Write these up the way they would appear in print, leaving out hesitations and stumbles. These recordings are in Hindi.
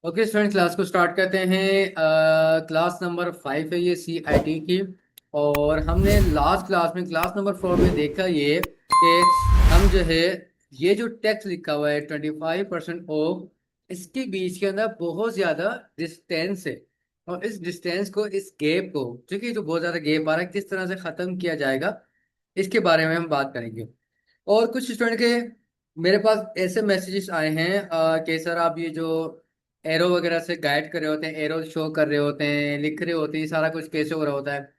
ओके स्टूडेंट, क्लास को स्टार्ट करते हैं। क्लास नंबर 5 है ये CIT की। और हमने लास्ट क्लास में क्लास नंबर 4 में देखा ये कि हम जो है ये जो टेक्स्ट लिखा हुआ है 25% ऑफ, इसके बीच के अंदर बहुत ज्यादा डिस्टेंस है। और इस डिस्टेंस को, इस गैप को, क्योंकि जो बहुत ज्यादा गैप आ रहा है, किस तरह से खत्म किया जाएगा इसके बारे में हम बात करेंगे। और कुछ स्टूडेंट के मेरे पास ऐसे मैसेजेस आए हैं कि सर आप ये जो एरो वगैरह से गाइड कर रहे होते हैं, एरो शो कर रहे होते हैं, लिख रहे होते हैं, ये सारा कुछ कैसे हो रहा होता है।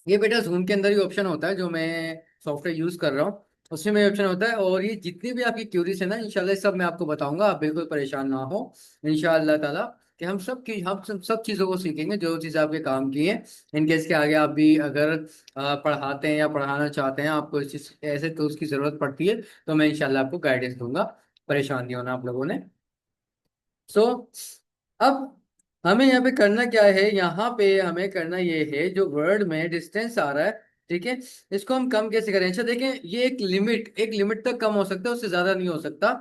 ये बेटा जूम के अंदर ही ऑप्शन होता है, जो मैं सॉफ्टवेयर यूज कर रहा हूँ उसमें में ऑप्शन होता है। और ये जितनी भी आपकी क्यूरीज है ना, इंशाल्लाह सब मैं आपको बताऊंगा, आप बिल्कुल परेशान ना हो। इंशाल्लाह ताला कि हम सब चीज़ों को सीखेंगे जो चीज़ आपके काम की है। इनकेस के आगे आप भी अगर पढ़ाते हैं या पढ़ाना चाहते हैं, आपको इस चीज ऐसे तो उसकी जरूरत पड़ती है, तो मैं इंशाल्लाह आपको गाइडेंस दूंगा। परेशान नहीं होना आप लोगों ने। सो अब हमें यहाँ पे करना क्या है, यहाँ पे हमें करना ये है, जो वर्ड में डिस्टेंस आ रहा है, ठीक है, इसको हम कम कैसे करें। अच्छा देखें, ये एक लिमिट तक कम हो सकता है, उससे ज्यादा नहीं हो सकता।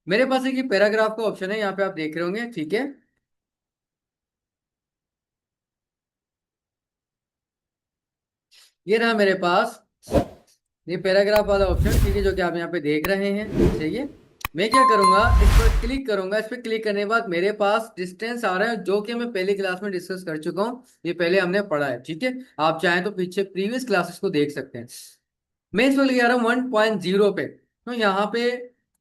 मेरे पास एक ये पैराग्राफ का ऑप्शन है, यहाँ पे आप देख रहे होंगे, ठीक है। ये रहा मेरे पास ये पैराग्राफ वाला ऑप्शन, ठीक है, जो कि आप यहाँ पे देख रहे हैं, सही है। मैं क्या करूंगा, इस पर क्लिक करूंगा। इस पर क्लिक करने के बाद मेरे पास डिस्टेंस आ रहा है, जो कि मैं पहली क्लास में डिस्कस कर चुका हूँ, ये पहले हमने पढ़ा है, ठीक है। आप चाहें तो पीछे प्रीवियस क्लासेस को देख सकते हैं। मैं इस पर लेके आ रहा हूँ 1.0 पे, तो यहाँ पे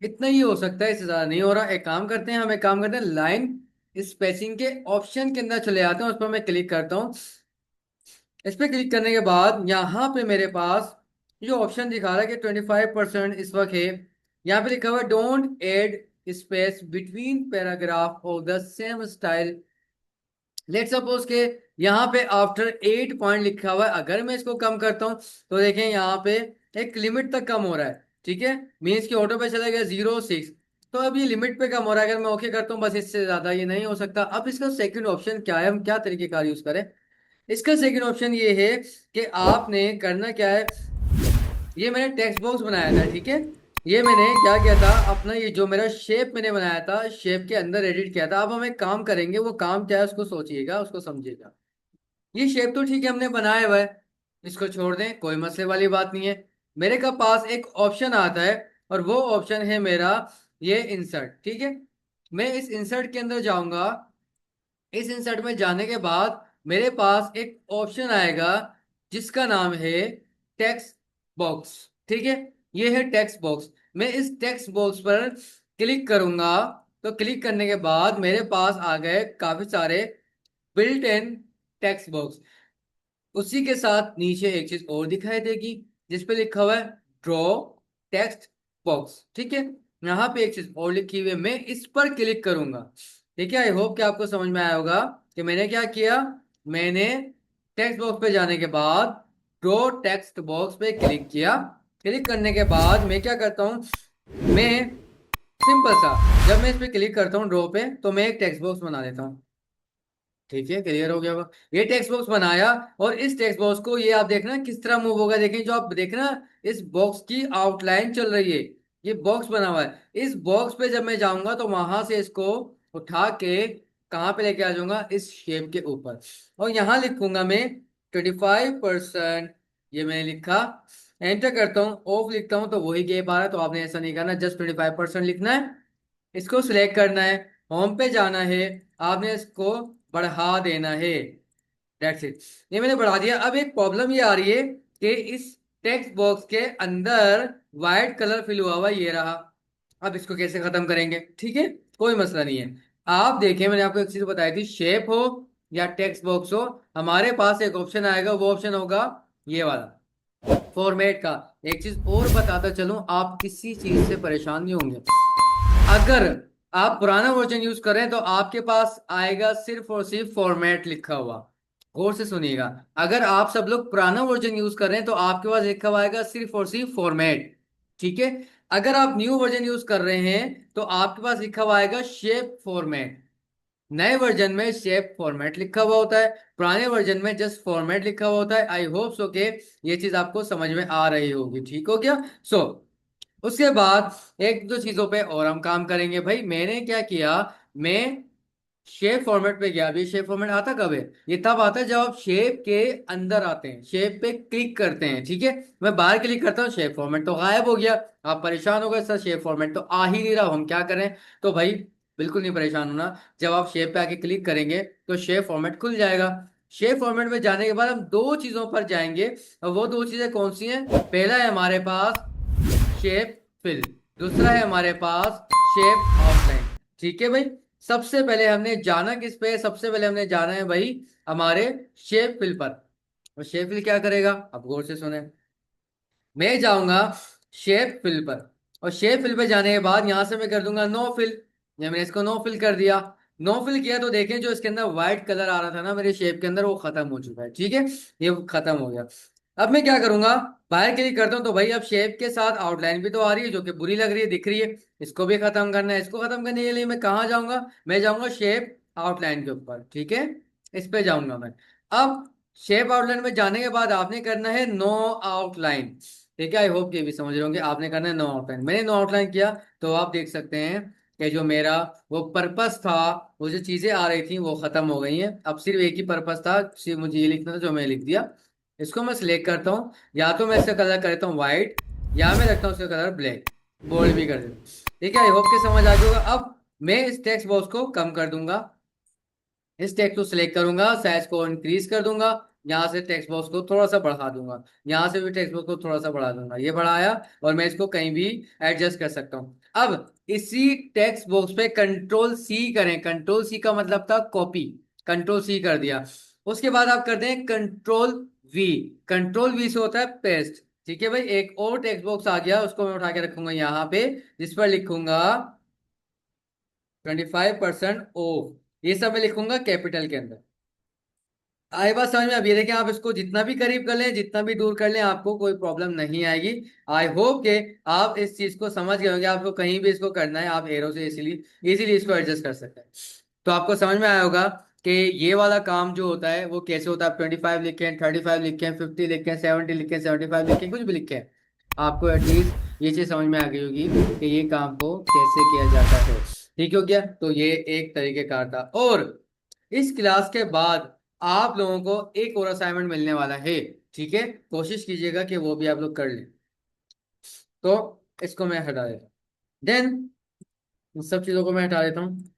इतना ही हो सकता है, इससे ज्यादा नहीं हो रहा। एक काम करते हैं, हम एक काम करते हैं, लाइन स्पेसिंग के ऑप्शन के अंदर चले आते हैं, उस पर मैं क्लिक करता हूँ। इस पे क्लिक करने के बाद यहाँ पे मेरे पास जो ऑप्शन दिखा रहा है कि 25% इस वक्त है। यहाँ पे लिखा हुआ है don't add space between paragraph of the same style. Let suppose के यहाँ पे आफ्टर 8 पॉइंट लिखा हुआ है, अगर मैं इसको कम करता हूँ तो देखें यहाँ पे एक लिमिट तक कम हो रहा है, ठीक है। मीन्स की ऑटो पे चला गया 0.6। तो अब ये लिमिट पे कम हो रहा है, अगर मैं ओके करता हूँ, बस इससे ज्यादा ये नहीं हो सकता। अब इसका सेकंड ऑप्शन क्या है, हम क्या तरीके कार यूज करें। इसका सेकंड ऑप्शन ये है कि आपने करना क्या है। ये मैंने टेक्स्ट बॉक्स बनाया था, ठीक है। ये मैंने क्या किया था, अपना ये जो मेरा शेप मैंने बनाया था, शेप के अंदर एडिट किया था। अब हम एक काम करेंगे, वो काम क्या है उसको सोचिएगा, उसको समझिएगा। ये शेप तो ठीक है, हमने बनाया हुआ है, इसको छोड़ दें, कोई मसले वाली बात नहीं है। मेरे का पास एक ऑप्शन आता है, और वो ऑप्शन है मेरा ये इंसर्ट, ठीक है। मैं इस इंसर्ट के अंदर जाऊंगा। इस इंसर्ट में जाने के बाद मेरे पास एक ऑप्शन आएगा, जिसका नाम है टेक्स्ट बॉक्स, ठीक है। ये है टेक्स्ट बॉक्स। मैं इस टेक्स्ट बॉक्स पर क्लिक करूंगा। तो क्लिक करने के बाद मेरे पास आ गए काफी सारे बिल्ट इन टेक्स्ट बॉक्स। उसी के साथ नीचे एक चीज और दिखाई देगी, जिसपे लिखा हुआ है ड्रॉ टेक्स्ट बॉक्स, ठीक है। यहाँ पे एक चीज और लिखी हुई है, मैं इस पर क्लिक करूंगा, ठीक है। आई होप कि आपको समझ में आया होगा कि मैंने क्या किया। मैंने टेक्स्ट बॉक्स पे जाने के बाद ड्रॉ टेक्स्ट बॉक्स पे क्लिक किया। क्लिक करने के बाद मैं क्या करता हूँ, मैं सिंपल सा, जब मैं इस पे क्लिक करता हूँ ड्रॉ पे, तो मैं एक टेक्स्ट बॉक्स बना देता हूँ, ठीक है। क्लियर हो गया होगा, ये टेक्स्ट बॉक्स बनाया। और इस टेक्स्ट बॉक्स को ये आप देखना किस तरह मूव होगा, देखें, जो आप देखना, इस बॉक्स की आउटलाइन चल रही है। ये बॉक्स बना हुआ है, इस बॉक्स पे जब मैं जाऊंगा तो वहां से इसको उठा के कहाँ पे लेके आ जाऊंगा, इस शेप के ऊपर। और यहाँ लिखूंगा मैं 25%। ये मैंने लिखा, एंटर करता हूँ, ऑफ लिखता हूँ, तो वही गैप आ रहा है। तो आपने ऐसा नहीं करना, जस्ट 25% लिखना है, इसको सिलेक्ट करना है, होम पे जाना है, आपने इसको बढ़ा देना है। That's it. ये मैंने बढ़ा दिया। अब एक प्रॉब्लम ये आ रही है कि इस टेक्स्ट बॉक्स के अंदर वाइट कलर फिल हुआ हुआ ये रहा। अब इसको कैसे खत्म करेंगे, ठीक है, कोई मसला नहीं है। आप देखें, मैंने आपको एक चीज बताई थी, शेप हो या टेक्स्ट बॉक्स हो, हमारे पास एक ऑप्शन आएगा, वो ऑप्शन होगा ये वाला, फॉर्मेट का। एक चीज और बताता चलूं, आप किसी चीज से परेशान नहीं होंगे। अगर आप पुराना वर्जन यूज कर रहे हैं तो आपके पास आएगा सिर्फ और सिर्फ फॉर्मेट लिखा हुआ। गौर से सुनिएगा, अगर आप सब लोग पुराना वर्जन यूज कर रहे हैं तो आपके पास लिखा हुआ आएगा सिर्फ और सिर्फ फॉर्मेट, ठीक है। अगर आप न्यू वर्जन यूज कर रहे हैं तो आपके पास लिखा हुआ आएगा शेप फॉर्मेट। नए वर्जन में शेप फॉर्मेट लिखा हुआ होता है, पुराने वर्जन में जस्ट फॉर्मेट लिखा हुआ होता है। आई होप सो के ये चीज आपको समझ में आ रही होगी, ठीक हो गया। सो उसके बाद एक दो चीजों पे और हम काम करेंगे। भाई मैंने क्या किया, मैं शेप फॉर्मेट पे गया। अभी शेप फॉर्मेट आता कब है? ये तब आता है जब आप शेप के अंदर आते हैं, शेप पे क्लिक करते हैं, ठीक है। मैं बाहर क्लिक करता हूँ, शेप फॉर्मेट तो गायब हो गया। आप परेशान हो गए सर, शेप फॉर्मेट तो आ ही नहीं रहा, हम क्या करें? तो भाई बिल्कुल नहीं परेशान होना। जब आप शेप पे आके क्लिक करेंगे तो शेप फॉर्मेट खुल जाएगा। शेप फॉर्मेट में जाने के बाद हम दो चीजों पर जाएंगे, और वो दो चीजें कौन सी हैं? पहला है हमारे पास शेप फिल, दूसरा है हमारे पास शेप आउटलाइन। ठीक है भाई। सबसे पहले हमने जाना किस पे? सबसे पहले हमने जाना है भाई हमारे शेप फिल पर। और शेप फिल क्या करेगा, अब गौर से सुने। मैं जाऊंगा शेप फिल पर, और शेप फिल पे जाने के बाद यहां से मैं कर दूंगा नो फिल। या मैंने इसको नो फिल कर दिया। नो फिल किया तो देखें जो इसके अंदर व्हाइट कलर आ रहा था ना मेरे शेप के अंदर, वो खत्म हो चुका है, ठीक है। ये खत्म हो गया। अब मैं क्या करूंगा, बाहर क्लिक करता हूँ तो भाई अब शेप के साथ आउटलाइन भी तो आ रही है जो कि बुरी लग रही है, दिख रही है। इसको भी खत्म करना है। इसको खत्म करने के लिए मैं कहाँ जाऊंगा? मैं जाऊंगा शेप आउटलाइन के ऊपर, ठीक है। इस पे जाऊंगा मैं। अब शेप आउटलाइन में जाने के बाद आपने करना है नो आउटलाइन। ठीक है, आई होप ये भी समझ रहे होंगे। आपने करना है नो आउटलाइन। मैंने नो आउटलाइन किया तो आप देख सकते हैं कि जो मेरा वो पर्पस था, वो जो चीजें आ रही थी वो खत्म हो गई हैं। अब सिर्फ एक ही पर्पस था, सिर्फ मुझे ये लिखना था जो मैं लिख दिया। इसको मैं सिलेक्ट करता हूँ, या तो मैं इसका कलर करता हूँ व्हाइट, या मैं रखता हूँ इसका कलर ब्लैक, बोल्ड भी कर देता हूँ। ठीक है, आई होप के समझ आ गया होगा। अब मैं इस टेक्स्ट बॉक्स को कम कर दूंगा, इस टेक्स्ट को सिलेक्ट करूंगा, साइज को इंक्रीज कर दूंगा, यहाँ से टेक्स्ट बॉक्स को थोड़ा सा बढ़ा दूंगा, यहाँ से भी टेक्स्ट बॉक्स को थोड़ा सा बढ़ा दूंगा, ये बढ़ाया। और मैं इसको कहीं भी एडजस्ट कर सकता हूँ। अब इसी टेक्स्ट बॉक्स पे कंट्रोल सी करें। कंट्रोल सी का मतलब था कॉपी, कंट्रोल सी कर दिया। उसके बाद आप कर दें कंट्रोल वी। कंट्रोल वी से होता है पेस्ट। ठीक है भाई, एक और टेक्स्ट बॉक्स आ गया, उसको मैं उठा के रखूंगा यहाँ पे, जिस पर लिखूंगा 25% ऑफ। ये सब मैं लिखूंगा कैपिटल के अंदर। आई बात समझ में? अब ये देखिए, आप इसको जितना भी करीब कर लें, जितना भी दूर कर लें, आपको कोई प्रॉब्लम नहीं आएगी। आई होप के आप इस चीज को समझ गए होंगे। आपको कहीं भी इसको करना है, आप एरो से इसीलिए इजीली इसको एडजस्ट कर सकते हैं। तो आपको समझ में आया होगा कि ये वाला काम जो होता है वो कैसे होता है। आप 25 लिखें, 35 लिखें, 50 लिखें, 70 लिखें, 75 लिखें, कुछ भी लिखें, आपको एटलीस्ट ये चीज समझ में आ गई होगी कि ये काम को कैसे किया जाता है। ठीक हो गया? तो ये एक तरीके का था। और इस क्लास के बाद आप लोगों को एक और असाइनमेंट मिलने वाला है, ठीक है। कोशिश कीजिएगा कि वो भी आप लोग कर लें। तो इसको मैं हटा देता हूँ। देन इन सब चीजों को मैं हटा देता हूँ।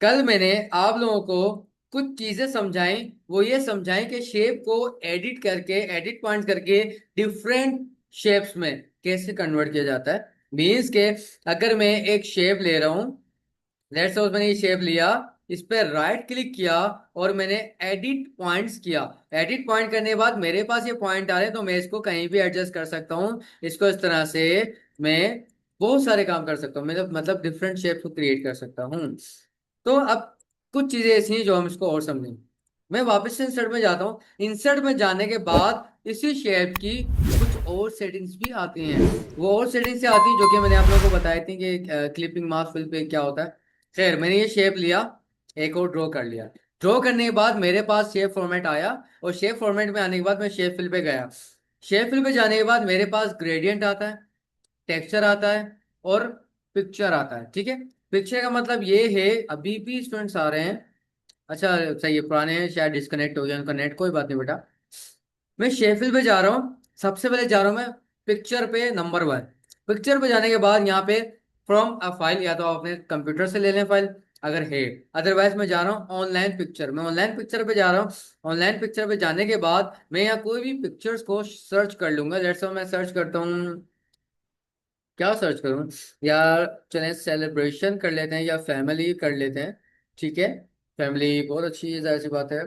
कल मैंने आप लोगों को कुछ चीजें समझाई। वो ये समझाई कि शेप को एडिट करके, एडिट पॉइंट करके डिफरेंट शेप्स में कैसे कन्वर्ट किया जाता है। मीन्स के अगर मैं एक शेप ले रहा हूँ, लेट्स सपोज मैंने ये शेप लिया, इस पे राइट क्लिक किया और मैंने एडिट पॉइंट्स किया। एडिट पॉइंट करने के बाद मेरे पास ये पॉइंट आ रहे हैं, तो मैं इसको कहीं भी एडजस्ट कर सकता हूँ। इसको इस तरह से मैं बहुत सारे काम कर सकता हूँ, मतलब डिफरेंट शेप को क्रिएट कर सकता हूँ। तो अब कुछ चीजें ऐसी हैं जो हम इसको और समझेंगे। मैं वापस से इंसर्ट में जाता हूँ। इंसर्ट में जाने के बाद इसी शेप की कुछ और सेटिंग्स भी आती हैं। वो और सेटिंग्स से आती हैं जो कि मैंने आप लोगों को बताई थी कि क्लिपिंग मास्क फिल पे क्या होता है। खैर, मैंने ये शेप लिया, एक और ड्रॉ कर लिया। ड्रॉ करने के बाद मेरे पास शेप फॉर्मेट आया, और शेप फॉर्मेट में आने के बाद मैं शेप फिल पे गया। शेप फिल पे जाने के बाद मेरे पास ग्रेडियंट आता है, टेक्सचर आता है, और पिक्चर आता है, ठीक है। पिक्चर का मतलब ये है, अभी भी स्टूडेंट्स आ रहे हैं। अच्छा सही है, पुराने हैं शायद, डिस्कनेक्ट हो गया उनका नेट, कोई बात नहीं बेटा। मैं शेफिल पे जा रहा हूँ, सबसे पहले जा रहा हूँ मैं पिक्चर पे, नंबर 1। पिक्चर पे जाने के बाद यहाँ पे फ्रॉम अ फाइल, या तो आप अपने कंप्यूटर से ले लें फाइल अगर है, अदरवाइज मैं जा रहा हूँ ऑनलाइन पिक्चर। मैं ऑनलाइन पिक्चर पे जा रहा हूँ। ऑनलाइन पिक्चर पे जाने के बाद मैं यहाँ कोई भी पिक्चर्स को सर्च कर लूंगा। लेट्स से मैं सर्च करता हूँ, क्या सर्च करूँ यार? चलें सेलिब्रेशन कर लेते हैं, या फैमिली कर लेते हैं, ठीक है। फैमिली बहुत अच्छी है, जाहिर सी बात है।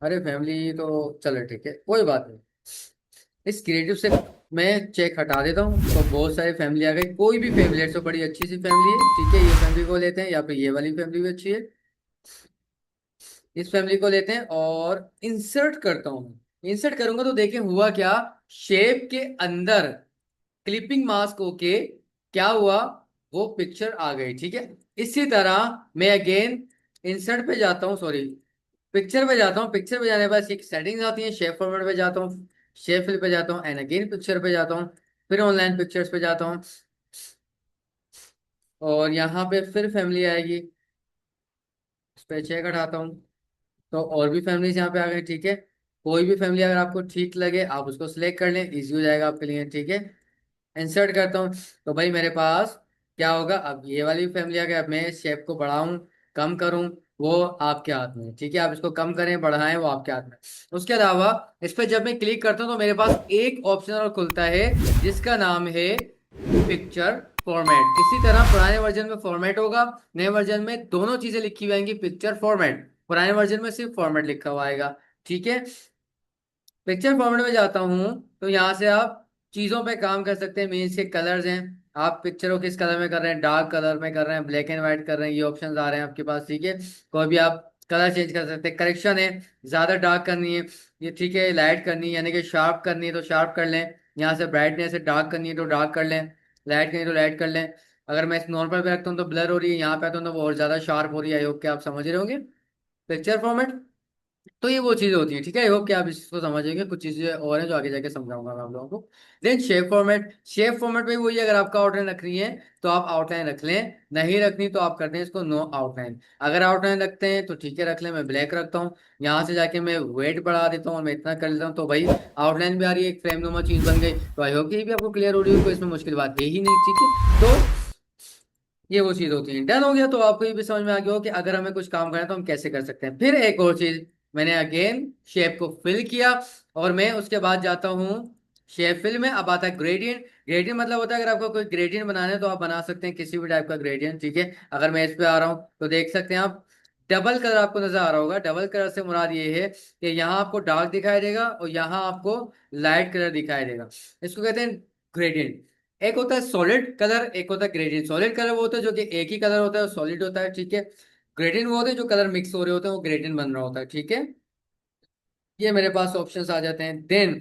अरे फैमिली तो चलो ठीक है, कोई बात नहीं। इस क्रिएटिव से मैं चेक हटा देता हूँ, तो बहुत सारी फैमिली आ गई। कोई भी फैमिली है तो बड़ी अच्छी सी फैमिली है, ठीक है, ये फैमिली को लेते हैं, या फिर ये वाली फैमिली भी अच्छी है, इस फैमिली को लेते हैं। और इंसर्ट करता हूँ। इंसर्ट करूंगा तो देखें हुआ क्या, शेप के अंदर क्लिपिंग मास्क होके क्या हुआ, वो पिक्चर आ गई, ठीक है। इसी तरह मैं अगेन इंसर्ट पे जाता हूँ, सॉरी पिक्चर पे जाता हूँ। पिक्चर पे जाने के बाद एक सेटिंग्स आती है, शेप फॉर्मेट पे जाता हूँ, शेप फिल पे जाता हूँ, एंड अगेन पिक्चर पे जाता हूँ, फिर ऑनलाइन पिक्चर्स पे जाता हूँ। और यहाँ पे फिर फैमिली आएगी, इस पे चेक हटाता हूँ। तो और भी फैमिलीज यहाँ पे आ गई, ठीक है। कोई भी फैमिली अगर आपको ठीक लगे आप उसको सिलेक्ट कर लें, इजी हो जाएगा आपके लिए, ठीक है। इंसर्ट करता हूँ। तो भाई मेरे पास क्या होगा, अब ये वाली फैमिली आ गई। अब मैं शेप को बढ़ाऊं कम करूं वो आपके हाथ में है, ठीक है। आप इसको कम करें बढ़ाएं वो आपके हाथ में। उसके अलावा इस पर जब मैं क्लिक करता हूं तो मेरे पास एक ऑप्शन और खुलता है जिसका नाम है पिक्चर फॉर्मेट। इसी तरह पुराने वर्जन में फॉर्मेट होगा, नए वर्जन में दोनों चीजें लिखी हुई आएंगी, पिक्चर फॉर्मेट। पुराने वर्जन में सिर्फ फॉर्मेट लिखा हुआ आएगा, ठीक है। पिक्चर फॉर्मेट में जाता हूँ तो यहाँ से आप चीजों पे काम कर सकते हैं। मीन्स के कलर्स हैं, आप पिक्चर को किस कलर में कर रहे हैं, डार्क कलर में कर रहे हैं, ब्लैक एंड व्हाइट कर रहे हैं, ये ऑप्शंस आ रहे हैं आपके पास, ठीक है। कोई भी आप कलर चेंज कर सकते हैं। करेक्शन है, ज्यादा डार्क करनी है ये, ठीक है, लाइट करनी है यानी कि शार्प करनी है तो शार्प कर लें। यहाँ से ब्राइटनेस है, डार्क करनी है तो डार्क कर लें, लाइट करनी है तो लाइट कर लें। अगर मैं इस नॉर्मल पे रखता हूँ तो ब्लर हो रही है, यहाँ पे आता हूँ तो वो और ज्यादा शार्प हो रही है। आई होप कि आप समझ रहे होंगे पिक्चर फॉर्मेट। तो ये वो चीजें होती हैं, ठीक है। आई होप कि आप इसको समझेंगे। कुछ चीजें और हैं जो आगे जाके समझाऊंगा मैं आप लोगों को। Then shape format, shape format में वही है, अगर आपका आउटलाइन रखनी है तो आप आउटलाइन रख लें, नहीं रखनी तो आप करते हैं इसको नो आउटलाइन। अगर आउटलाइन रखते हैं तो ठीक है रख लें, मैं ब्लैक रखता हूँ। यहाँ से जाके मैं वेट बढ़ा देता हूँ और मैं इतना कर लेता हूँ तो भाई आउटलाइन भी आ रही है, एक फ्रेम नुमा चीज बन गई। तो आई होप कि ये भी आपको क्लियर हो रही है, कोई इसमें मुश्किल बात है ही नहीं, ठीक है। तो ये वो चीज होती है। डन हो गया तो आपको ये भी समझ में आ गया हो कि अगर हमें कुछ काम करना है तो हम कैसे कर सकते हैं। फिर एक और चीज, मैंने अगेन शेप को फिल किया और मैं उसके बाद जाता हूँ शेप फिल में। अब आता है ग्रेडियंट। ग्रेडियंट मतलब होता है अगर आपको कोई ग्रेडियंट बनाना है तो आप बना सकते हैं किसी भी टाइप का ग्रेडियंट, ठीक है। अगर मैं इस पे आ रहा हूँ तो देख सकते हैं आप डबल कलर आपको नजर आ रहा होगा। डबल कलर से मुराद ये है कि यहाँ आपको डार्क दिखाई देगा और यहाँ आपको लाइट कलर दिखाई देगा। इसको कहते हैं ग्रेडियंट। एक होता है सॉलिड कलर, एक होता है ग्रेडियंट। सॉलिड कलर वो होता है जो कि एक ही कलर होता है, सॉलिड होता है, ठीक है। ग्रेडियंट वो होते हैं जो कलर मिक्स हो रहे होते हैं, वो ग्रेडियंट बन रहा होता है, ठीक है। ये मेरे पास ऑप्शंस आ जाते हैं। देन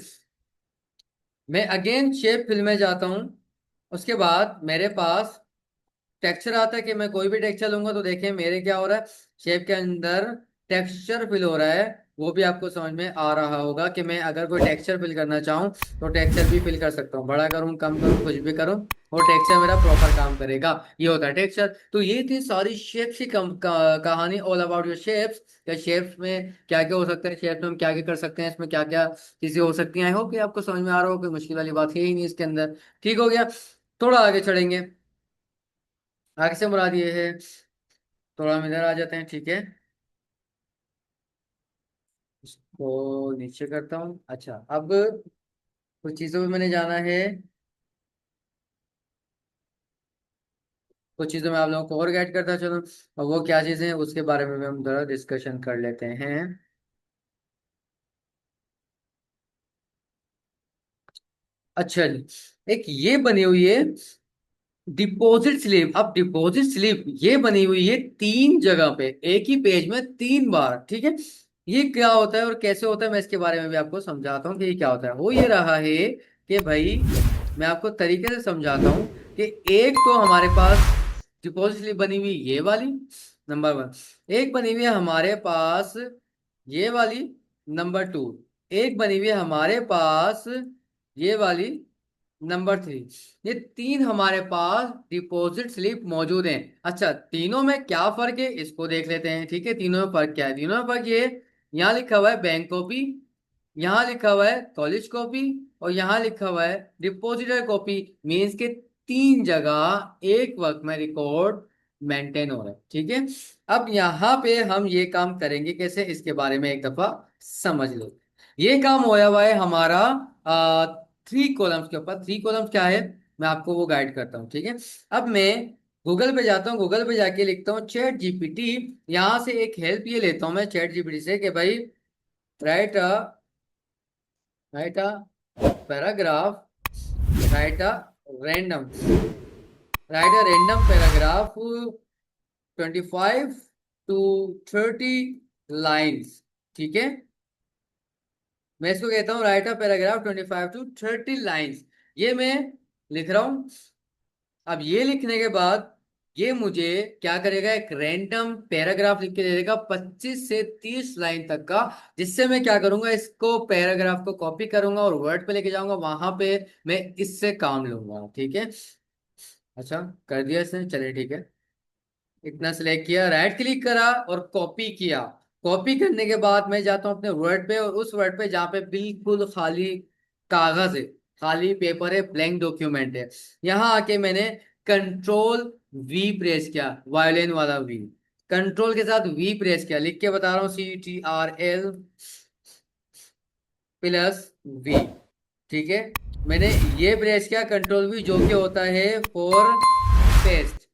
मैं अगेन शेप फिल में जाता हूँ। उसके बाद मेरे पास टेक्सचर आता है कि मैं कोई भी टेक्सचर लूंगा तो देखिए मेरे क्या हो रहा है, शेप के अंदर टेक्सचर फिल हो रहा है। वो भी आपको समझ में आ रहा होगा कि मैं अगर कोई टेक्सचर फिल करना चाहूँ तो टेक्सचर भी फिल कर सकता हूँ, बड़ा करूँ कम करूँ कुछ भी करूँ, वो टेक्सचर मेरा प्रॉपर काम करेगा। ये होता है टेक्सचर। तो ये थी सारी शेप्स की कहानी, ऑल अबाउट योर शेप्स। क्या शेप्स में क्या क्या हो सकता है, शेप्स में हम क्या क्या कर सकते हैं, इसमें क्या क्या चीजें हो सकती हैं। आई होप कि आपको समझ में आ रहा हो, कोई मुश्किल वाली बात है ही नहीं इसके अंदर। ठीक हो गया। थोड़ा आगे चढ़ेंगे। आगे से मुराद ये है, थोड़ा हम इधर आ जाते हैं, ठीक है। इसको नीचे करता हूँ। अच्छा अब कुछ चीजों में मैंने जाना है, कुछ चीजों में आप लोगों को और गाइड करता चलो। और वो क्या चीजें हैं उसके बारे में भी हम थोड़ा डिस्कशन कर लेते हैं। अच्छा जी, एक ये बनी हुई है डिपॉजिट स्लिप। अब डिपॉजिट स्लिप ये बनी हुई है तीन जगह पे एक ही पेज में तीन बार, ठीक है। ये क्या होता है और कैसे होता है मैं इसके बारे में भी आपको समझाता हूँ कि ये क्या होता है। वो ये रहा है कि भाई मैं आपको तरीके से समझाता हूँ कि एक तो हमारे पास डिपॉजिट स्लिप बनी हुई ये वाली, नंबर वन। एक बनी हुई है हमारे पास ये वाली, नंबर टू। एक बनी हुई है हमारे पास ये वाली, नंबर थ्री। ये तीन हमारे पास डिपॉजिट स्लिप मौजूद हैं। अच्छा तीनों में क्या फर्क है इसको देख लेते हैं, ठीक है। तीनों में फर्क क्या है, तीनों में फर्क ये है, यहाँ लिखा हुआ है बैंक कॉपी, यहाँ लिखा हुआ है कॉलेज कॉपी, और यहाँ लिखा हुआ है डिपॉजिटर कॉपी। मीन्स के तीन जगह एक वक्त में रिकॉर्ड मेंटेन हो रहा है, ठीक है। अब यहाँ पे हम ये काम करेंगे कैसे, इसके बारे में एक दफा समझ लो। ये काम होया हुआ है हमारा थ्री कॉलम्स के ऊपर। थ्री कॉलम्स क्या है मैं आपको वो गाइड करता हूँ, ठीक है। अब मैं गूगल पे जाता हूँ, गूगल पे जाके लिखता हूँ चैट जीपीटी। यहाँ से एक हेल्प ये लेता हूँ मैं चैट जीपीटी से कि भाई right right a paragraph, right a random, right a random paragraph 25 to 30 lines, ठीक है। मैं इसको कहता हूँ right a paragraph 25 to 30 lines. ये मैं लिख रहा हूँ। अब ये लिखने के बाद ये मुझे क्या करेगा, एक रैंडम पैराग्राफ लिख के दे देगा 25 से 30 लाइन तक का। जिससे मैं क्या करूंगा, इसको पैराग्राफ को कॉपी करूंगा और वर्ड पे लेके जाऊंगा, वहां पे मैं इससे काम लूंगा, ठीक है। अच्छा, कर दिया इसने, चलिए ठीक है। इतना सिलेक्ट किया, राइट क्लिक करा और कॉपी किया। कॉपी करने के बाद मैं जाता हूँ अपने वर्ड पे, और उस वर्ड पे जहाँ पे बिल्कुल खाली कागज है, खाली पेपर है, ब्लैंक डॉक्यूमेंट है, यहाँ आके मैंने कंट्रोल वी प्रेस किया, वायलिन वाला वी। कंट्रोल के साथ वी प्रेस किया, लिख के बता रहा हूँ, CTRL प्लस वी। ठीक है, मैंने ये प्रेस किया, कंट्रोल वी जो कि होता है फॉर पेस्ट।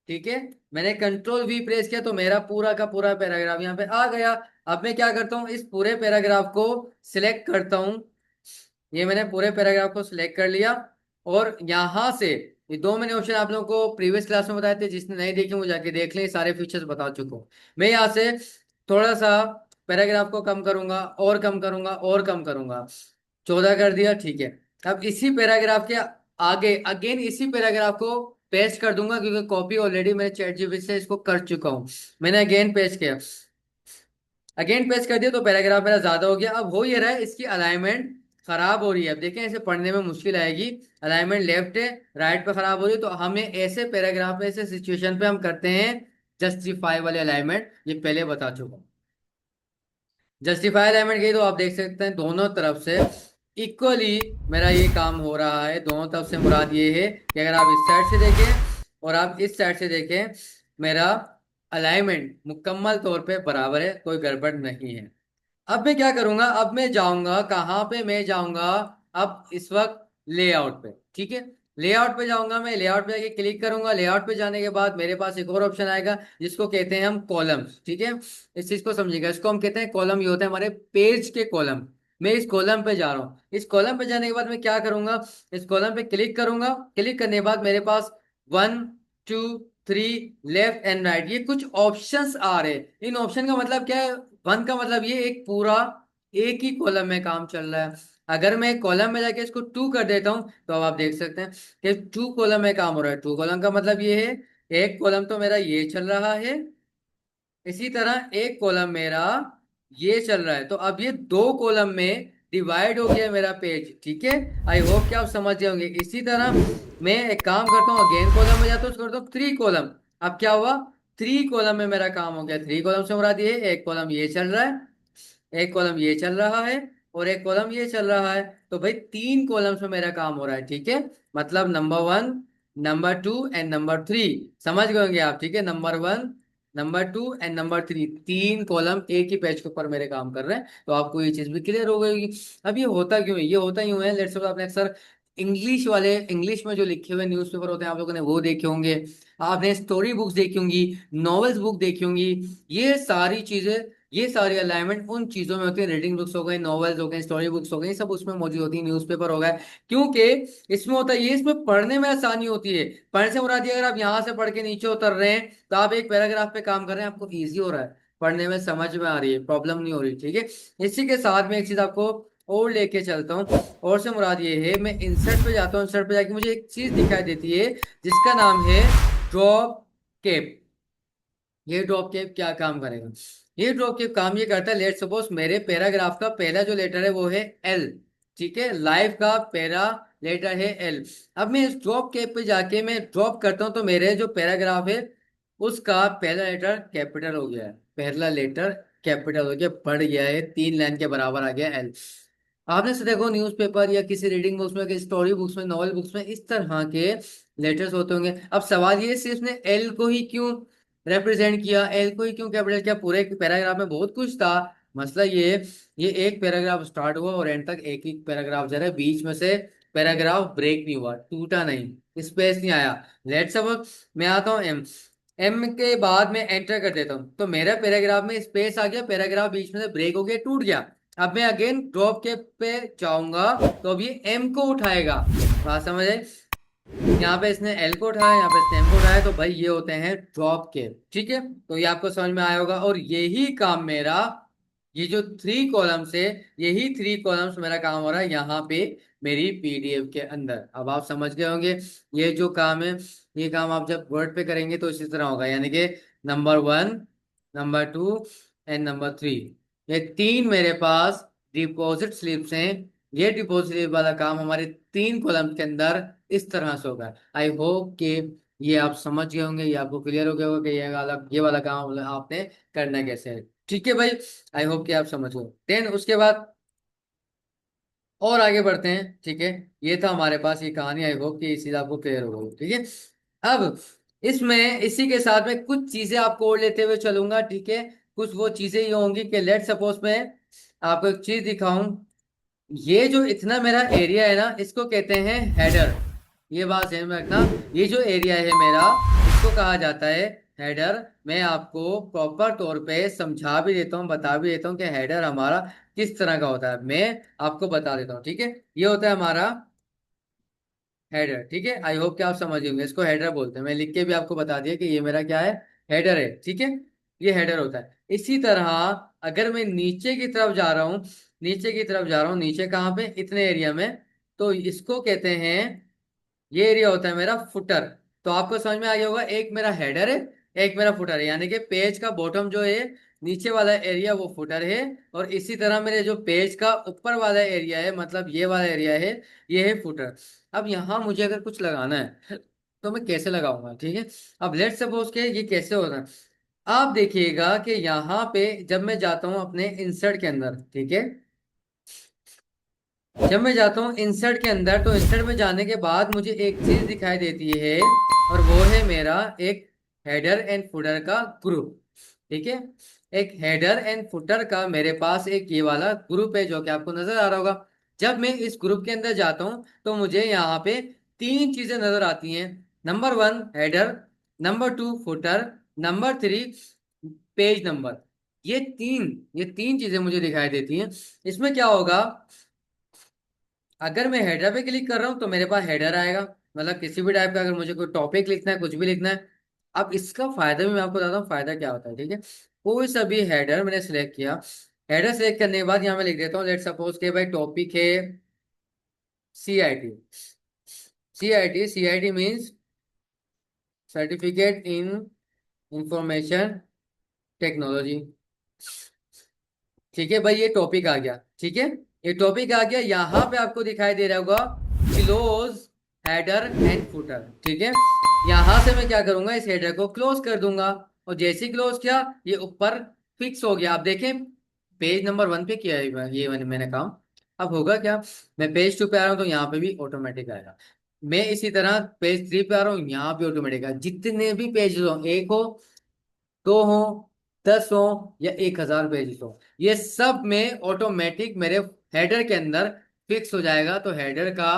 ठीक है, मैंने कंट्रोल वी प्रेस किया तो मेरा पूरा का पूरा पैराग्राफ यहाँ पे आ गया। अब मैं क्या करता हूँ, इस पूरे पैराग्राफ को सिलेक्ट करता हूँ। ये मैंने पूरे पैराग्राफ को सिलेक्ट कर लिया, और यहाँ से ये दो मैंने ऑप्शन आप लोगों को प्रीवियस क्लास में बताए थे, जिसने नहीं देखे वो जाके देख लें, सारे फीचर्स बता चुका हूँ। मैं यहाँ से थोड़ा सा पैराग्राफ को कम करूंगा, और कम करूंगा, और कम करूंगा। 14 कर दिया, ठीक है। अब इसी पैराग्राफ के आगे अगेन इसी पैराग्राफ को पेस्ट कर दूंगा, क्योंकि कॉपी ऑलरेडी मैं चैट जीपीटी से इसको कर चुका हूँ। मैंने अगेन पेस्ट किया, अगेन पेस्ट कर दिया, तो पैराग्राफ मेरा ज्यादा हो गया। अब हो ये रहा है, इसकी अलाइनमेंट खराब हो रही है। अब देखें, इसे पढ़ने में मुश्किल आएगी। अलाइनमेंट लेफ्ट है, राइट पे खराब हो रही है, तो हमें ऐसे पैराग्राफ में, ऐसे सिचुएशन पे हम करते हैं जस्टिफाई वाले अलाइनमेंट, ये पहले बता चुका हूँ। जस्टिफाई अलाइनमेंट की तो आप देख सकते हैं दोनों तरफ से इक्वली मेरा ये काम हो रहा है। दोनों तरफ से मुराद ये है कि अगर आप इस साइड से देखें और आप इस साइड से देखें, मेरा अलाइनमेंट मुकम्मल तौर पे बराबर है, कोई गड़बड़ नहीं है। अब मैं क्या करूंगा, अब मैं जाऊंगा कहाँ पे, मैं जाऊंगा अब इस वक्त लेआउट पे। ठीक है, लेआउट पे जाऊंगा, मैं लेआउट पे जाके क्लिक करूंगा। लेआउट पे जाने के बाद मेरे पास एक और ऑप्शन आएगा, जिसको कहते हैं हम कॉलम्स। ठीक है, इस चीज को समझिएगा, इसको हम कहते हैं कॉलम। ये होते हैं हमारे पेज के कॉलम। मैं इस कॉलम पे जा रहा हूँ। इस कॉलम पे जाने के बाद मैं क्या करूंगा, इस कॉलम पे क्लिक करूंगा। क्लिक करने के बाद मेरे पास 1 2 3 लेफ्ट एंड राइट, ये कुछ ऑप्शंस आ रहे हैं। इन ऑप्शन का मतलब क्या है, वन का मतलब ये एक पूरा एक ही कॉलम में काम चल रहा है। अगर मैं कॉलम में जाके इसको टू कर देता हूं, तो अब आप देख सकते हैं कि टू कॉलम में काम हो रहा है। टू कॉलम का मतलब ये है, एक कॉलम तो मेरा ये चल रहा है, इसी तरह एक कॉलम मेरा ये चल रहा है। तो अब ये दो कॉलम में डिवाइड हो गया मेरा पेज। ठीक है, आई होप कि आप समझ गए होंगे। इसी तरह मैं एक काम करता हूँ, अगेन कॉलम में जाता हूँ, उसको करता हूँ 3 कॉलम। अब क्या हुआ, 3 कॉलम में मेरा काम हो गया। 3 कॉलम से मुराद ये है, एक कॉलम ये चल रहा है, एक कॉलम ये चल रहा है, और एक कॉलम ये चल रहा है। तो भाई 3 कॉलम्स में मेरा काम हो रहा है। ठीक है, मतलब नंबर 1, नंबर 2 एंड नंबर 3। समझ गए होंगे आप। ठीक है, number 1, number 2 and number 3, 3 column एक ही पेज के ऊपर मेरे काम कर रहे हैं। तो आपको ये चीज भी क्लियर हो गई। अब ये होता क्यों है, ये होता यूं है, लेट्स सपोज आपने अक्सर इंग्लिश वाले, इंग्लिश में जो लिखे हुए न्यूज़पेपर होते हैं, आप लोगों ने वो देखे होंगे। आपने स्टोरी बुक्स देखी होंगी, नॉवेल्स बुक देखी होंगी। ये सारी चीजें, ये सारी अलाइनमेंट उन चीजों में होती है, रीडिंग बुक्स हो गई, नॉवेल्स हो गए, स्टोरी बुक्स हो गई, सब उसमें मौजूद होती है, न्यूज़पेपर हो गया। क्योंकि इसमें होता है ये, इसमें पढ़ने में आसानी होती है। पढ़ने से मुराद ये, अगर आप यहाँ से पढ़ के नीचे उतर रहे हैं, तो आप एक पैराग्राफ पे काम कर रहे हैं, आपको ईजी हो रहा है, पढ़ने में समझ में आ रही है, प्रॉब्लम नहीं हो रही। ठीक है, इसी के साथ में एक चीज आपको और लेके चलता हूँ। और से मुराद ये है, मैं इंसर्ट पे जाता हूँ, इंसर्ट पे जाके मुझे एक चीज दिखाई देती है, जिसका नाम है ड्रॉप केप। ये ड्रॉप केप क्या काम करेगा, ये ड्रॉप केप काम ये करता है, लेट सपोज मेरे पैराग्राफ का पहला जो लेटर है वो है एल। ठीक है, लाइफ का पहला लेटर है एल। अब मैं इस ड्रॉप केप पे जाके मैं ड्रॉप करता हूँ, तो मेरे जो पैराग्राफ है उसका पहला लेटर कैपिटल हो गया है, पहला लेटर कैपिटल हो गया, बढ़ गया है, 3 लाइन के बराबर आ गया एल। आपने से देखो न्यूज़पेपर या किसी रीडिंग बुक्स में, किसी स्टोरी बुक्स में, नॉवल बुक्स में इस तरह के लेटर्स होते होंगे। अब सवाल ये, सिर्फ ने एल को ही क्यों रिप्रेजेंट किया, एल को ही क्यों कैपिटल किया, पूरे पैराग्राफ में बहुत कुछ था। मसला ये एक पैराग्राफ स्टार्ट हुआ और एंड तक एक ही पैराग्राफ जा रहा है, बीच में से पैराग्राफ ब्रेक नहीं हुआ, टूटा नहीं, स्पेस नहीं आया। लेट्स सपोज मैं आता हूँ एम, एम के बाद में एंटर कर देता हूँ, तो मेरा पैराग्राफ में स्पेस आ गया, पैराग्राफ बीच में से ब्रेक हो गया, टूट गया। अब मैं अगेन ड्रॉप के पे जाऊंगा, तो अब ये एम को उठाएगा। बात समझ आई, यहाँ पे इसने एल को उठाया, यहाँ पे इसने एम को उठाया, तो भाई ये होते हैं ड्रॉप के। ठीक है, तो ये आपको समझ में आया होगा। और यही काम मेरा, ये जो 3 कॉलम्स है, यही 3 कॉलम्स मेरा काम हो रहा है यहाँ पे मेरी पीडीएफ के अंदर। अब आप समझ गए होंगे, ये जो काम है, ये काम आप जब वर्ड पे करेंगे तो इसी तरह होगा, यानी कि नंबर 1, नंबर 2 एंड नंबर 3, ये 3 मेरे पास डिपॉजिट स्लिप्स हैं ये डिपॉजिट वाला काम हमारे 3 कॉलम के अंदर इस तरह से होगा। आई होप कि ये आप समझ गए होंगे, ये आपको क्लियर हो गया होगा कि ये वाला काम आपने करना कैसे है। ठीक है भाई, आई होप कि आप समझ गए। देन उसके बाद और आगे बढ़ते हैं। ठीक है, ये था हमारे पास ये कहानी, आई होप कि ये चीज आपको क्लियर हो गई। ठीक है, अब इसमें इसी के साथ में कुछ चीजें आपको और लेते हुए चलूंगा। ठीक है, कुछ वो चीजें ये होंगी कि लेट सपोज मैं आपको एक चीज दिखाऊं। ये जो इतना मेरा एरिया है ना, इसको कहते हैं हेडर। ये बात ध्यान में रखना, ये जो एरिया है मेरा, इसको कहा जाता है हेडर। मैं आपको प्रॉपर तौर पे समझा भी देता हूँ, बता भी देता हूँ कि हेडर हमारा किस तरह का होता है। मैं आपको बता देता हूँ। ठीक है, ये होता है हमारा हेडर। ठीक है, आई होप कि आप समझ होंगे, इसको हेडर बोलते हैं। मैं लिख के भी आपको बता दिया कि ये मेरा क्या है, हेडर है। ठीक है, ये हेडर होता है। इसी तरह अगर मैं नीचे की तरफ जा रहा हूँ, नीचे की तरफ जा रहा हूँ, नीचे कहाँ पे, इतने एरिया में, तो इसको कहते हैं, ये एरिया होता है मेरा फुटर। तो आपको समझ में आ गया होगा, एक मेरा हेडर है, एक मेरा फुटर है, यानी कि पेज का बॉटम जो है, नीचे वाला एरिया वो फुटर है। और इसी तरह मेरे जो पेज का ऊपर वाला एरिया है, मतलब ये वाला एरिया है, ये है फुटर। अब यहाँ मुझे अगर कुछ लगाना है तो मैं कैसे लगाऊंगा। ठीक है, अब लेट सपोज के ये कैसे होता है, आप देखिएगा कि यहाँ पे जब मैं जाता हूँ अपने इंसर्ट के अंदर, ठीक है, जब मैं जाता हूँ इंसर्ट के अंदर, तो इंसर्ट में जाने के बाद मुझे एक चीज दिखाई देती है, और वो है मेरा एक हेडर एंड फुटर का ग्रुप। ठीक है, एक हेडर एंड फुटर का मेरे पास एक ये वाला ग्रुप है, जो कि आपको नजर आ रहा होगा। जब मैं इस ग्रुप के अंदर जाता हूँ तो मुझे यहाँ पे 3 चीजें नजर आती हैं। Number 1 header, number 2 footer, number 3 page number. ये तीन चीजें मुझे दिखाई देती हैं। इसमें क्या होगा, अगर मैं हेडर पे क्लिक कर रहा हूँ तो मेरे पास हेडर आएगा, मतलब किसी भी टाइप का, अगर मुझे कोई टॉपिक लिखना है, कुछ भी लिखना है। अब इसका फायदा भी मैं आपको बताता हूँ, फायदा क्या होता है। ठीक है, कोई सा भी हेडर मैंने सिलेक्ट किया, हेडर सेलेक्ट करने के बाद यहाँ मैं लिख देता हूँ, लेट सपोज के भाई टॉपिक है CIT। CIT means certificate in information technology. ठीक है भाई, ये टॉपिक आ गया। ठीक है, ये टॉपिक आ गया, यहाँ पे आपको दिखाई दे रहा होगा क्लोज हेडर एंड फुटर। ठीक है, यहाँ से मैं क्या करूंगा, इस हेडर को क्लोज कर दूंगा, और जैसे ही क्लोज किया, ये ऊपर फिक्स हो गया। आप देखें, पेज नंबर 1 पे किया है ये मैंने काम। अब होगा क्या, मैं पेज 2 पे आ रहा हूँ तो यहाँ पे भी ऑटोमेटिक आएगा। मैं इसी तरह पेज 3 पे आ रहा हूँ, यहाँ पे ऑटोमेटिक आएगा। जितने भी पेज हो, एक हो, 2 हो, 10 हो, या 1,000 पेज हो, ये सब में ऑटोमेटिक मेरे हेडर के अंदर फिक्स हो जाएगा। तो हेडर का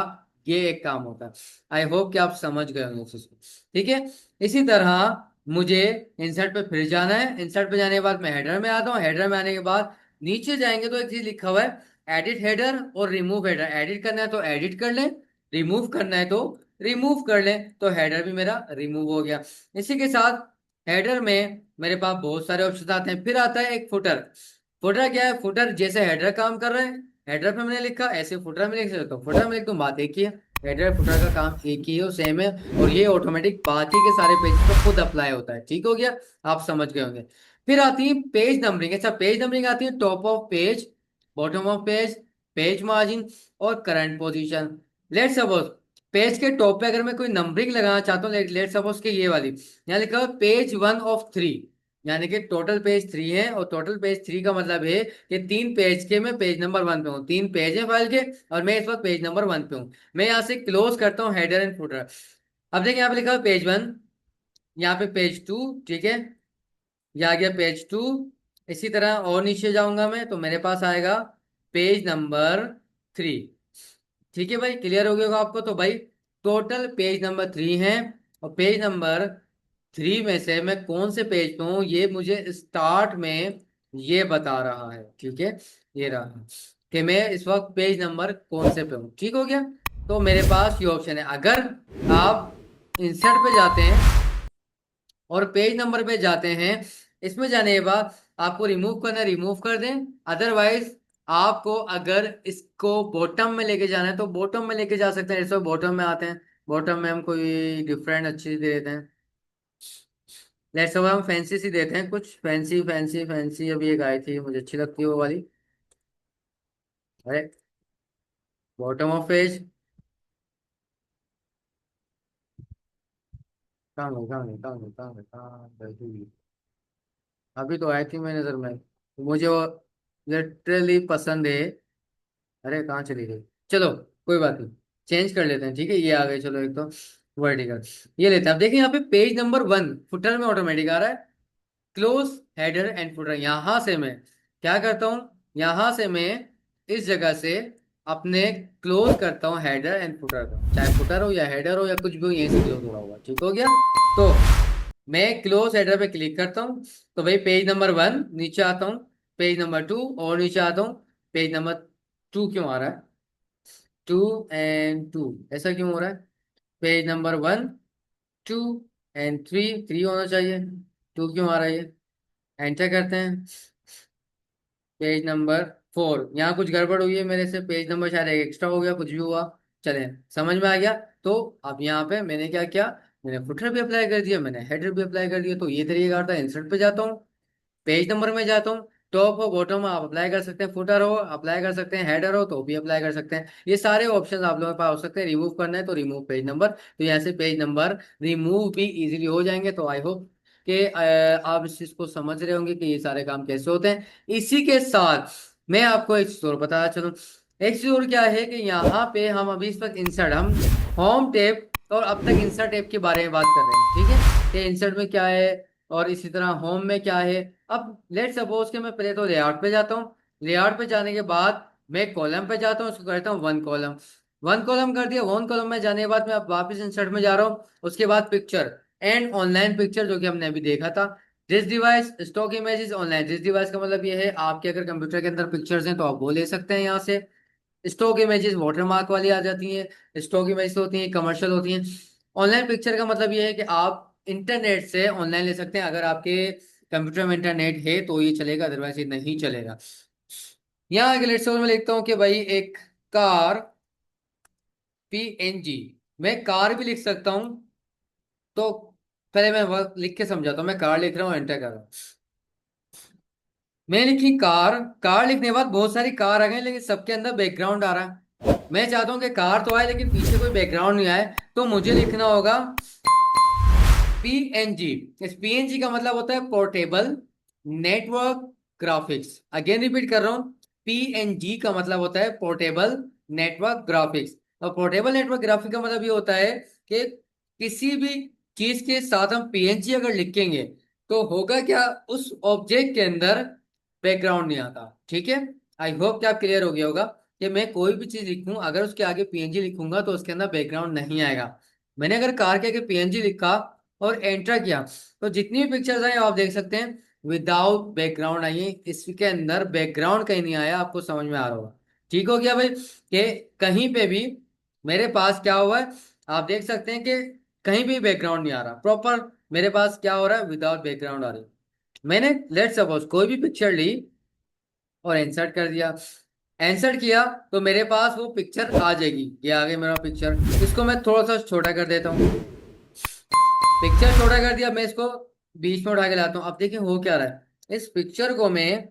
ये एक काम होता है। आई होप कि आप समझ गए होंगे इस चीज को। ठीक है, इसी तरह मुझे इंसर्ट पे फिर जाना है। इंसर्ट पे जाने के बाद मैं हेडर में आता हूँ। हेडर में आने के बाद नीचे जाएंगे तो एक चीज लिखा हुआ है एडिट हेडर और रिमूव हेडर। एडिट करना है तो एडिट कर लें, रिमूव करना है तो रिमूव कर लें। तो हेडर भी मेरा रिमूव हो गया। इसी के साथ हेडर में मेरे पास बहुत सारे ऑप्शन आते हैं। फिर आता है एक फुटर। फुटर क्या है, फुटर जैसे हेडर काम कर रहे हैं, हेडर पे मैंने लिखा, ऐसे फुटर में लिख सकता हूँ। फुटर में लिख तो बात एक ही है, हेडर फुटर का काम एक ही है, सेम है, और ये ऑटोमेटिक बाकी के सारे पेज पे खुद अप्लाई होता है। ठीक हो गया, आप समझ गए होंगे। फिर आती है पेज नंबरिंग। अच्छा, पेज नंबरिंग आती है top of page, bottom of page, page margin, और current position. Let suppose page के टॉप पे अगर मैं कोई नंबरिंग लगाना चाहता हूँ, लेट सपोज के ये वाली, यहाँ लिखा हुआ पेज 1 of 3, यानी कि टोटल पेज 3 है, और टोटल पेज 3 का मतलब है कि 3 पेज के मैं पेज नंबर 1 पे हूँ। 3 पेज है फाइल के, और मैं इस वक्त पेज नंबर 1 पे हूँ। मैं यहाँ से क्लोज करता हूँ हेडर एंड फुटर। अब देखिए यहाँ पे लिखा हुआ पेज 1, यहाँ पे पेज 2। ठीक है, ये आ गया पेज 2। इसी तरह और नीचे जाऊंगा मैं तो मेरे पास आएगा पेज नंबर 3। ठीक है भाई, क्लियर हो गया होगा आपको। तो भाई टोटल पेज नंबर 3 है, और पेज नंबर 3 में से मैं कौन से पेज पे हूँ, ये मुझे स्टार्ट में ये बता रहा है। ठीक है, ये रहा कि मैं इस वक्त पेज नंबर कौन से पे हूँ। ठीक हो गया, तो मेरे पास ये ऑप्शन है। अगर आप इंसर्ट पे जाते हैं और पेज नंबर पे जाते हैं, इसमें जाने के बाद आपको रिमूव करना, रिमूव कर दें। अदरवाइज आपको अगर इसको बॉटम में लेके जाना है तो बॉटम में लेके जा सकते हैं। जैसे बॉटम में आते हैं, बॉटम में हम कोई डिफरेंट अच्छी सी दे देते हैं। लेट्स सपोज हम फैंसी सी देते हैं, कुछ फैंसी फैंसी फैंसी। अभी एक आई थी, मुझे अच्छी लगती है वो वाली। अरे बॉटम ऑफ पेज। कहाँ गई? अभी तो आई थी मेरी नजर में, तो मुझे वो लिटरली पसंद है। अरे कहाँ चली गई? चलो कोई बात नहीं, चेंज कर लेते हैं, ठीक है, ये आ गए, चलो एक तो वर्टिकल ये लेते हैं। अब देखिए यहाँ पे पेज नंबर 1 फुटर में ऑटोमेटिक आ रहा है, क्लोज हेडर एंड फुटर। यहां से मैं क्या करता हूं, यहां से मैं इस जगह से अपने क्लोज करता हूं हेडर एंड फुटर का, चाहे फुटर हो या हेडर हो या कुछ भी हो, यहीं से क्लोज हो रहा होगा, ठीक हो गया। तो मैं क्लोज हेडर पे क्लिक करता हूँ, तो भाई पेज नंबर 1 नीचे आता हूँ, पेज नंबर 2 और नीचे आता हूँ, पेज नंबर 2 क्यों आ रहा है, 2 और 2 ऐसा क्यों हो रहा है? पेज नंबर 1, 2 और 3 होना चाहिए, 2 क्यों आ रहा है ये? एंटर करते हैं। पेज नंबर 4, यहाँ कुछ गड़बड़ हुई है मेरे से, पेज नंबर शायद एक एक्स्ट्रा हो गया, कुछ भी हुआ, चले समझ में आ गया। तो अब यहाँ पे मैंने क्या किया, मैंने फुटर भी अप्लाई कर दिया, मैंने हेडर भी अप्लाई कर दिया, तो ये तरीका था। इंसर्ट पे जाता हूँ, पेज नंबर में जाता हूँ, टॉप हो बॉटम आप अप्लाई कर सकते हैं, फुटर हो अप्लाई कर सकते हैं, हेडर हो तो भी अप्लाई कर सकते हैं, ये सारे ऑप्शन आप लोगों के पास हो सकते हैं। रिमूव करना है तो रिमूव पेज नंबर, तो यहाँ से पेज नंबर रिमूव भी इजीली हो जाएंगे। तो आई होप कि आप इस चीज को समझ रहे होंगे कि ये सारे काम कैसे होते हैं। इसी के साथ मैं आपको एक चीज और बताना चलूँ, एक चीज और क्या है कि यहाँ पे हम अभी इस वक्त इंसर्ट, हम होम टैब और अब तक इंसर्ट टैब के बारे में बात कर रहे हैं, ठीक है, कि इंसर्ट में क्या है और इसी तरह होम में क्या है। अब लेट सपोज के मैं पहले तो लेआउट पे जाता हूँ, लेआउट पे जाने के बाद मैं कॉलम पे जाता हूँ, उसको करता हूँ 1 कॉलम, 1 कॉलम कर दिया। 1 कॉलम में जाने के बाद मैं अब वापस इंसर्ट में जा रहा हूँ, उसके बाद पिक्चर एंड ऑनलाइन पिक्चर, जो कि हमने अभी देखा था। This device stock images online, this device का मतलब ये है आपके अगर कंप्यूटर के अंदर पिक्चर्स हैं तो आप वो ले सकते हैं यहाँ से। स्टॉक इमेजेस वाटरमार्क वाली आ जाती हैं, स्टॉक इमेजेस होती हैं, कमर्शियल होती हैं। ऑनलाइन पिक्चर का मतलब ये है कि आप इंटरनेट से ऑनलाइन ले सकते हैं, अगर आपके कंप्यूटर में इंटरनेट है तो ये चलेगा, अदरवाइज ये नहीं चलेगा। यहाँ आगे लेट्स सपोज मैं लिखता हूँ कि भाई एक कार, PNG, मैं कार भी लिख सकता हूँ। तो पहले मैं वह लिख के समझाता हूँ, मैं कार लिख रहा हूँ, एंटर कर रहा हूँ। मैं लिखी कार, कार लिखने के बाद बहुत सारी कार आ गई, लेकिन सबके अंदर बैकग्राउंड आ रहा है। मैं चाहता हूँ कि कार तो आए लेकिन पीछे कोई बैकग्राउंड नहीं आए, तो मुझे लिखना होगा PNG। इस PNG का मतलब होता है portable network graphics. Again repeat कर रहा हूँ, PNG का मतलब होता है पोर्टेबल नेटवर्क ग्राफिक्स। और पोर्टेबल नेटवर्क ग्राफिक का मतलब ये होता है कि किसी भी चीज के साथ हम PNG अगर लिखेंगे तो होगा क्या, उस ऑब्जेक्ट के अंदर बैकग्राउंड नहीं आता, ठीक है। आई होप कि आप क्लियर हो गया होगा कि मैं कोई भी चीज लिखूं अगर उसके आगे PNG लिखूंगा तो उसके अंदर बैकग्राउंड नहीं आएगा। मैंने अगर कार के आगे PNG लिखा और एंटर किया, तो जितनी भी पिक्चर्स आई आप देख सकते हैं विदाउट बैकग्राउंड आई है, इसके अंदर बैकग्राउंड कहीं नहीं आया, आपको समझ में आ रहा होगा। ठीक हो गया भाई, कि कहीं पे भी मेरे पास क्या हुआ है, आप देख सकते हैं कि कहीं भी बैकग्राउंड नहीं आ रहा, प्रॉपर मेरे पास क्या हो रहा है, विदाउट बैकग्राउंड आ रही है। मैंने लेट सपोज कोई भी पिक्चर ली और इंसर्ट कर दिया, इंसर्ट किया तो मेरे पास वो पिक्चर आ जाएगी, ये आ गई मेरा पिक्चर। इसको मैं थोड़ा सा छोटा कर देता हूँ, पिक्चर छोटा कर दिया, मैं इसको बीच में उठा के लाता हूँ। अब देखिए हो क्या रहा है, इस पिक्चर को मैं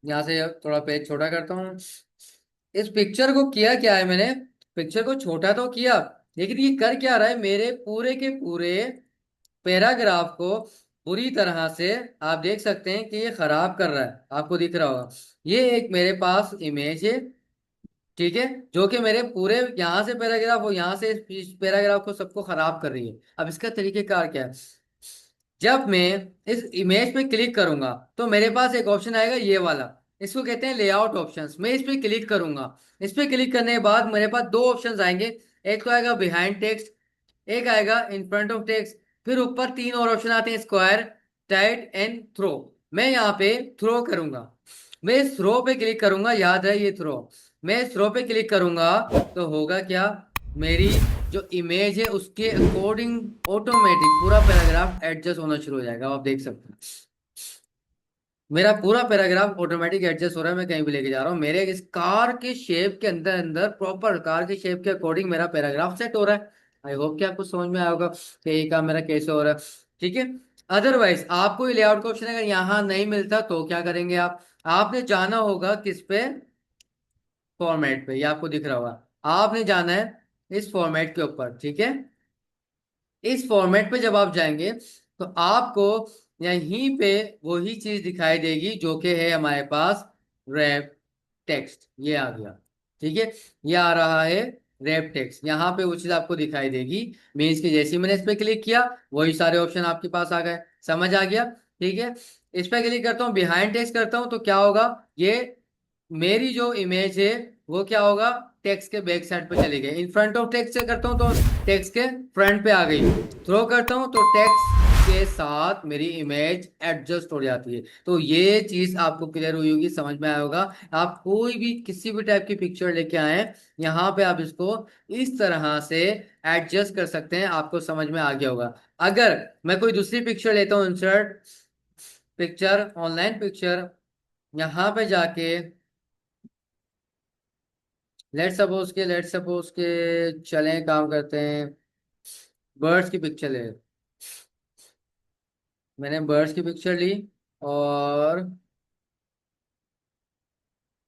यहाँ से थोड़ा पेज छोटा करता हूँ। इस पिक्चर को किया क्या है मैंने, पिक्चर को छोटा तो किया, लेकिन ये कर क्या रहा है, मेरे पूरे के पूरे पैराग्राफ को पूरी तरह से आप देख सकते हैं कि ये खराब कर रहा है, आपको दिख रहा होगा। ये एक मेरे पास इमेज है, ठीक है, जो कि मेरे पूरे यहाँ से पैराग्राफ और यहाँ से इस पैराग्राफ को सबको खराब कर रही है। अब इसका तरीकेकार क्या है, जब मैं इस इमेज पे क्लिक करूंगा तो मेरे पास एक ऑप्शन आएगा ये वाला, इसको कहते हैं लेआउट ऑप्शंस। मैं इस पे क्लिक करूंगा, इस पे क्लिक करने के बाद मेरे पास दो ऑप्शंस आएंगे, एक तो आएगा बिहाइंड टेक्स्ट, एक आएगा इन फ्रंट ऑफ टेक्स्ट, फिर ऊपर तीन और ऑप्शन आते हैं, स्क्वायर, टाइट एंड थ्रो। मैं यहाँ पे थ्रो करूंगा, मैं इस थ्रो पे क्लिक करूंगा, याद है ये थ्रो, मैं इस थ्रो पे क्लिक करूंगा तो होगा क्या, मेरी जो इमेज है उसके अकॉर्डिंग ऑटोमेटिक पूरा पैराग्राफ एडजस्ट होना शुरू हो जाएगा, आप देख सकते हैं। मेरा पूरा पैराग्राफ ऑटोमेटिक एडजस्ट हो रहा है, मैं कहीं भी लेके जा रहा हूँ, मेरे इस कार के शेप के अंदर अंदर प्रॉपर कार के शेप के अकॉर्डिंग मेरा पैराग्राफ सेट हो रहा है। आई होप कि आपको समझ में आया होगा कि ये काम मेरा कैसे हो रहा है, ठीक है। अदरवाइज आपको ये लेआउट का ऑप्शन अगर यहाँ नहीं मिलता तो क्या करेंगे आप, आपने जाना होगा किस पे, फॉर्मेट पे, ये आपको दिख रहा होगा, आपने जाना है इस फॉर्मेट के ऊपर, ठीक है। इस फॉर्मेट पे जब आप जाएंगे तो आपको यहीं पे वही चीज दिखाई देगी जो कि है हमारे पास रैप टेक्स्ट, ये आ गया, ठीक है। ये आ रहा है रैप टेक्स्ट, यहाँ पे वो चीज आपको दिखाई देगी। मीन्स कि जैसे ही मैंने इस पे क्लिक किया वही सारे ऑप्शन आपके पास आ गए, समझ आ गया, ठीक है। इस पे क्लिक करता हूँ, बिहाइंड टेक्स्ट करता हूँ, तो क्या होगा, ये मेरी जो इमेज है वो क्या होगा, टेक्स्ट के बैक साइड पे चली गई। इन फ्रंट ऑफ टेक्स्ट से करता हूँ तो टेक्स्ट के फ्रंट पे आ गई। थ्रो करता हूँ तो टेक्स्ट के साथ मेरी इमेज एडजस्ट हो जाती है। तो ये चीज आपको क्लियर हुई होगी, समझ में आया होगा। आप कोई भी किसी भी टाइप की पिक्चर लेके आए, यहाँ पे आप इसको इस तरह से एडजस्ट कर सकते हैं, आपको समझ में आ गया होगा। अगर मैं कोई दूसरी पिक्चर लेता हूँ, इंसर्ट पिक्चर, ऑनलाइन पिक्चर, यहाँ पे जाके लेट सपोज के चलें, काम करते हैं, बर्ड्स की पिक्चर ले। मैंने बर्ड्स की पिक्चर ली और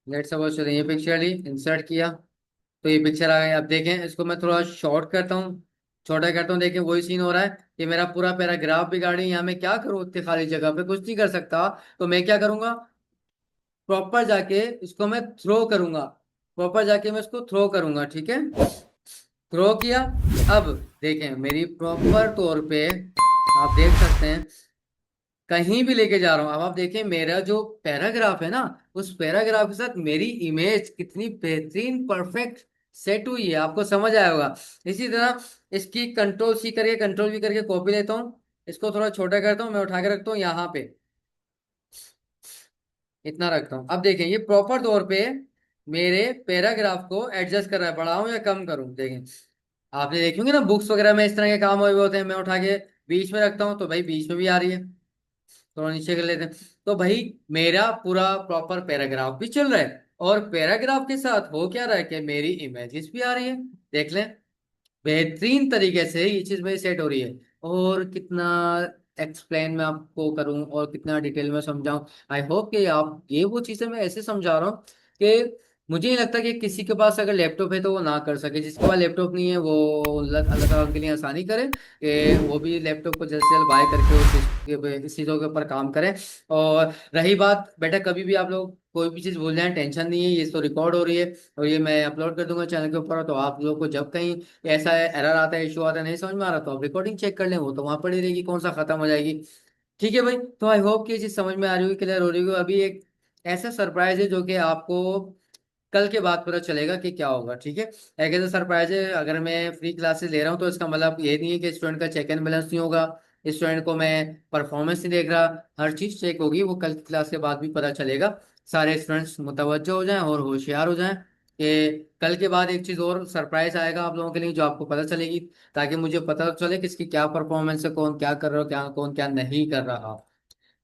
लेट सपोज चले ये पिक्चर ली, इंसर्ट किया, तो ये पिक्चर आ गई। अब देखें, इसको मैं थोड़ा शॉर्ट करता हूँ, छोटा करता हूँ, देखें वही सीन हो रहा है कि मेरा पूरा पैराग्राफ भी गाड़ी, यहाँ मैं क्या करूँ उतनी खाली जगह पे, कुछ नहीं कर सकता। तो मैं क्या करूंगा, प्रॉपर जाके इसको मैं थ्रो करूंगा, प्रॉपर जाके मैं इसको थ्रो करूंगा, ठीक है। थ्रो किया। अब देखें मेरी प्रॉपर तौर पे आप देख सकते हैं, कहीं भी लेके जा रहा हूं। अब आप देखें मेरा जो पैराग्राफ है ना, उस पैराग्राफ के साथ मेरी इमेज कितनी बेहतरीन परफेक्ट सेट हुई है, आपको समझ आया होगा। इसी तरह इसकी कंट्रोल सी करके, कंट्रोल भी करके कॉपी लेता हूँ, इसको थोड़ा छोटा करता हूँ, मैं उठा के रखता हूँ यहाँ पे, इतना रखता हूँ। अब देखें ये प्रॉपर तौर पे मेरे पैराग्राफ को एडजस्ट कर रहा है, बढ़ाऊं या कम करूं, देखें। आपने देखे होंगे ना बुक्स वगैरह में इस तरह के काम हुए हुए होते हैं, मैं उठा के बीच में रखता हूँ तो भाई बीच में भी आ रही है, थोड़ा नीचे कर लेते हैं। तो भाई मेरा पूरा प्रॉपर पैराग्राफ भी चल रहा है, और पैराग्राफ के साथ हो क्या रहा है कि मेरी इमेजेस भी आ रही है, देख लें। बेहतरीन तरीके से ये चीज मेरी सेट हो रही है। और कितना एक्सप्लेन मैं आपको करूं और कितना डिटेल में समझाऊं, आई होप कि आप ये वो चीजें मैं ऐसे समझा रहा हूँ कि मुझे नहीं लगता कि किसी के पास अगर लैपटॉप है तो वो ना कर सके। जिसके पास लैपटॉप नहीं है वो अल्लाह अल्लाह ताला उनके लिए आसानी करे कि वो भी लैपटॉप को जल्द से जल्द बाय करके इस चीज़ों के ऊपर काम करें। और रही बात बेटा, कभी भी आप लोग कोई भी चीज़ भूल जाए, टेंशन नहीं है, ये तो रिकॉर्ड हो रही है और ये मैं अपलोड कर दूंगा चैनल के ऊपर। तो आप लोग को जब कहीं ऐसा एरर आता है, इशू आता है, नहीं समझ में आ रहा, तो आप रिकॉर्डिंग चेक कर लें, वो तो वहां पड़ी रहेगी, कौन सा खत्म हो जाएगी। ठीक है भाई, तो आई होप कि ये चीज समझ में आ रही होगी, क्लियर हो रही होगी। अभी एक ऐसा सरप्राइज है जो कि आपको कल के बाद पता चलेगा कि क्या होगा, ठीक है। एक ऐसा सरप्राइज है, अगर मैं फ्री क्लासेस ले रहा हूँ तो इसका मतलब ये नहीं है कि स्टूडेंट का चेक एंड बैलेंस नहीं होगा, स्टूडेंट को मैं परफॉर्मेंस नहीं देख रहा, हर चीज चेक होगी, वो कल की क्लास के बाद भी पता चलेगा। सारे स्टूडेंट्स मुतवज्जो हो जाएं और होशियार हो जाएं कि कल के बाद एक चीज और सरप्राइज आएगा आप लोगों के लिए जो आपको पता चलेगी, ताकि मुझे पता चले किसकी क्या परफॉर्मेंस है, कौन क्या कर रहा है, क्या कौन क्या नहीं कर रहा।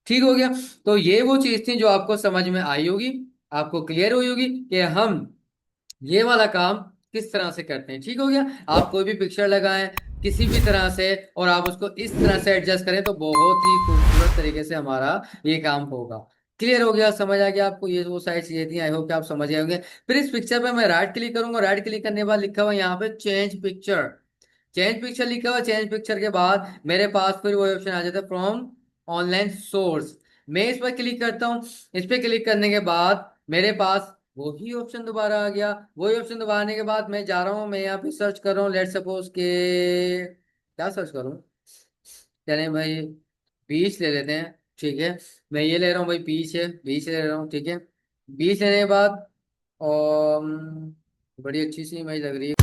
ठीक हो गया। तो ये वो चीज थी जो आपको समझ में आई होगी, आपको क्लियर हुई होगी कि हम ये वाला काम किस तरह से करते हैं। ठीक हो गया। आप कोई भी पिक्चर लगाएं किसी भी तरह से और आप उसको इस तरह से एडजस्ट करें तो बहुत ही खूबसूरत तरीके से हमारा ये काम होगा। क्लियर हो गया, समझ आ गया आपको, ये वो सारी चीजें थी, आई होप कि आप समझ गए होंगे। फिर इस पिक्चर पे मैं राइट क्लिक करूंगा, राइट क्लिक करने के बाद लिखा हुआ यहाँ पे चेंज पिक्चर, चेंज पिक्चर लिखा हुआ। चेंज पिक्चर के बाद मेरे पास फिर वो ऑप्शन आ जाता है फ्रॉम ऑनलाइन सोर्स, मैं इस पर क्लिक करता हूँ। इस पर क्लिक करने के बाद मेरे पास वही ऑप्शन दोबारा आ गया। वही ऑप्शन दोबारा आने के बाद मैं जा रहा हूँ, मैं यहाँ पे सर्च कर रहा हूँ, लेट सपोज के क्या सर्च करूँ, चलें भाई बीच ले लेते हैं, ठीक है। मैं ये ले रहा हूँ भाई, बीच है, बीच ले रहा हूँ, ठीक है। बीच लेने के बाद और बड़ी अच्छी सी इमेज लग रही है।